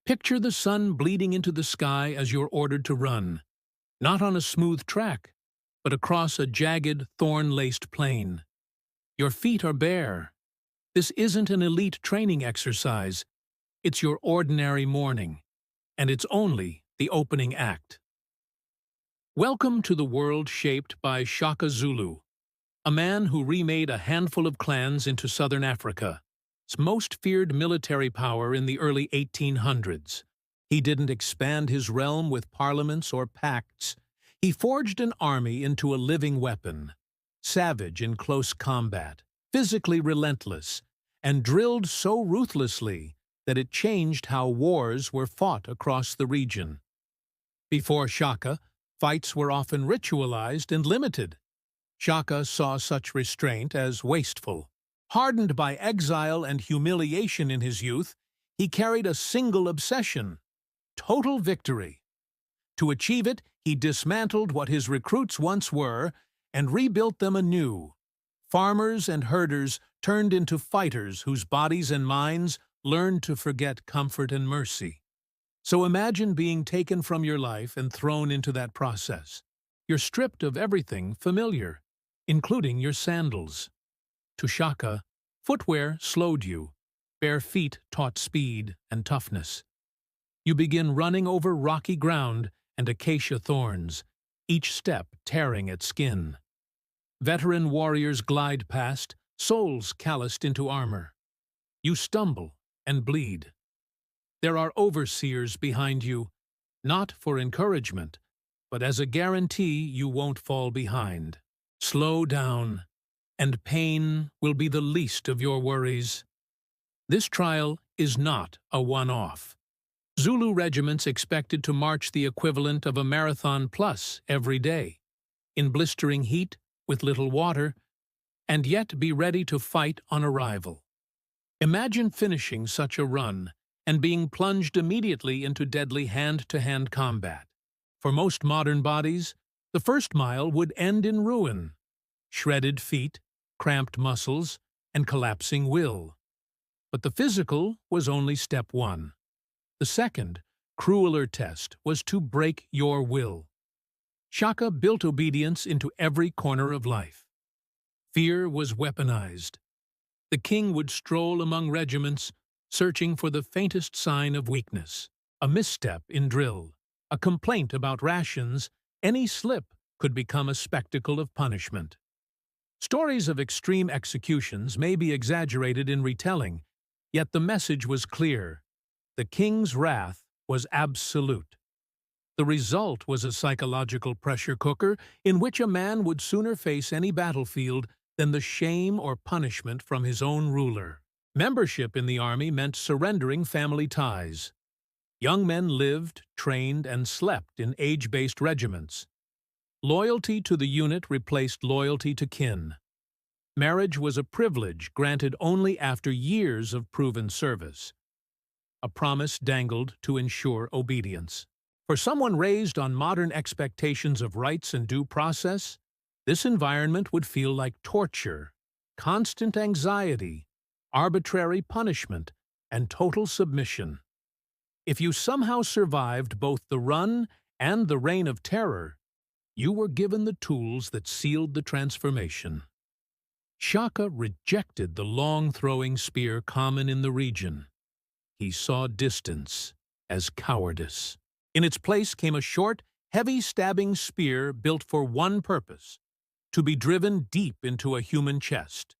Picture the sun bleeding into the sky as you're ordered to run, not on a smooth track, but across a jagged, thorn-laced plain. Your feet are bare. This isn't an elite training exercise. It's your ordinary morning, and it's only the opening act. Welcome to the world shaped by Shaka Zulu, a man who remade a handful of clans into southern Africa's most feared military power in the early 1800s. He didn't expand his realm with parliaments or pacts. He forged an army into a living weapon, savage in close combat, physically relentless, and drilled so ruthlessly that it changed how wars were fought across the region. Before Shaka, fights were often ritualized and limited. Shaka saw such restraint as wasteful. Hardened by exile and humiliation in his youth, he carried a single obsession: total victory. To achieve it, he dismantled what his recruits once were and rebuilt them anew. Farmers and herders turned into fighters whose bodies and minds learned to forget comfort and mercy. So imagine being taken from your life and thrown into that process. You're stripped of everything familiar, including your sandals. To Shaka, footwear slowed you. Bare feet taught speed and toughness. You begin running over rocky ground and acacia thorns, each step tearing at skin. Veteran warriors glide past, souls calloused into armor. You stumble and bleed. There are overseers behind you, not for encouragement, but as a guarantee you won't fall behind. Slow down, and pain will be the least of your worries. This trial is not a one-off. Zulu regiments expected to march the equivalent of a marathon plus every day, in blistering heat, with little water, and yet be ready to fight on arrival. Imagine finishing such a run and being plunged immediately into deadly hand-to-hand combat. For most modern bodies, the first mile would end in ruin: shredded feet, cramped muscles, and collapsing will. But the physical was only step one. The second, crueler test was to break your will. Shaka built obedience into every corner of life. Fear was weaponized. The king would stroll among regiments, searching for the faintest sign of weakness. A misstep in drill, a complaint about rations, any slip could become a spectacle of punishment. Stories of extreme executions may be exaggerated in retelling, yet the message was clear. The king's wrath was absolute. The result was a psychological pressure cooker in which a man would sooner face any battlefield than the shame or punishment from his own ruler. Membership in the army meant surrendering family ties. Young men lived, trained, and slept in age-based regiments. Loyalty to the unit replaced loyalty to kin. Marriage was a privilege granted only after years of proven service. A promise dangled to ensure obedience. For someone raised on modern expectations of rights and due process, this environment would feel like torture, constant anxiety, arbitrary punishment, and total submission. If you somehow survived both the run and the reign of terror, you were given the tools that sealed the transformation. Shaka rejected the long-throwing spear common in the region. He saw distance as cowardice. In its place came a short, heavy-stabbing spear built for one purpose: to be driven deep into a human chest.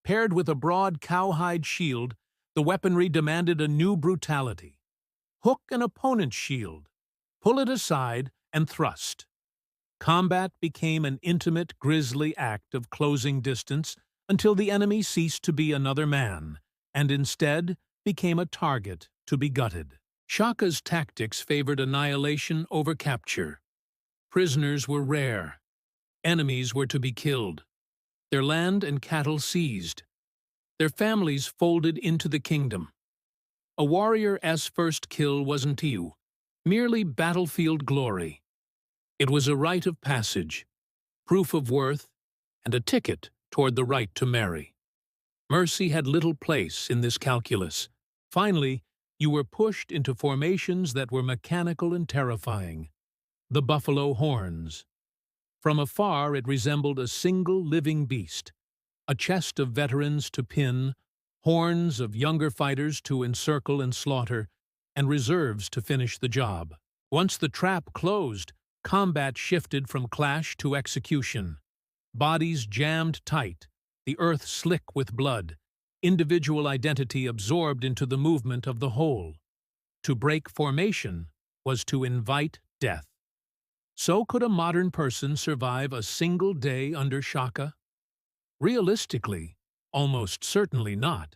Paired with a broad cowhide shield, the weaponry demanded a new brutality. Hook an opponent's shield, pull it aside, and thrust. Combat became an intimate, grisly act of closing distance until the enemy ceased to be another man, and instead became a target to be gutted. Shaka's tactics favored annihilation over capture. Prisoners were rare. Enemies were to be killed. Their land and cattle seized. Their families folded into the kingdom. A warrior's first kill wasn't merely battlefield glory. It was a rite of passage, proof of worth, and a ticket toward the right to marry. Mercy had little place in this calculus. Finally, You were pushed into formations that were mechanical and terrifying. The buffalo horns. From afar it resembled a single living beast, a chest of veterans to pin, horns of younger fighters to encircle and slaughter, and reserves to finish the job. Once the trap closed, combat shifted from clash to execution. Bodies jammed tight, the earth slick with blood, individual identity absorbed into the movement of the whole. To break formation was to invite death. So could a modern person survive a single day under Shaka? Realistically, almost certainly not.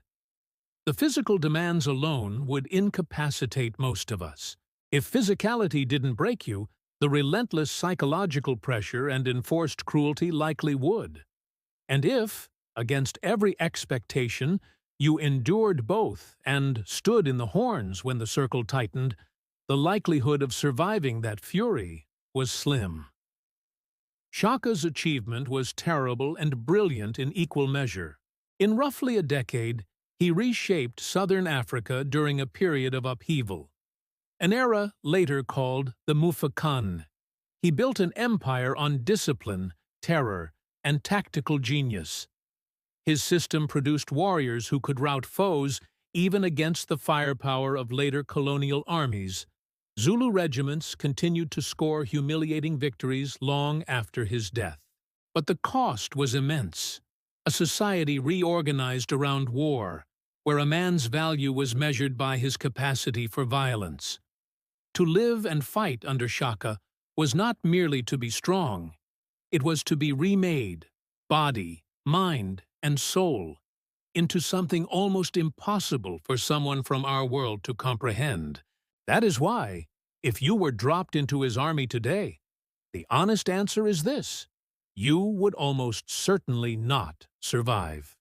The physical demands alone would incapacitate most of us. If physicality didn't break you, the relentless psychological pressure and enforced cruelty likely would. And if, against every expectation, you endured both and stood in the horns when the circle tightened, the likelihood of surviving that fury was slim. Shaka's achievement was terrible and brilliant in equal measure. In roughly a decade, he reshaped southern Africa during a period of upheaval, an era later called the Mufakan. He built an empire on discipline, terror, and tactical genius. His system produced warriors who could rout foes even against the firepower of later colonial armies. Zulu regiments continued to score humiliating victories long after his death. But the cost was immense. A society reorganized around war, where a man's value was measured by his capacity for violence. To live and fight under Shaka was not merely to be strong. It was to be remade, body, mind, and soul, into something almost impossible for someone from our world to comprehend. That is why, if you were dropped into his army today, the honest answer is this: you would almost certainly not survive.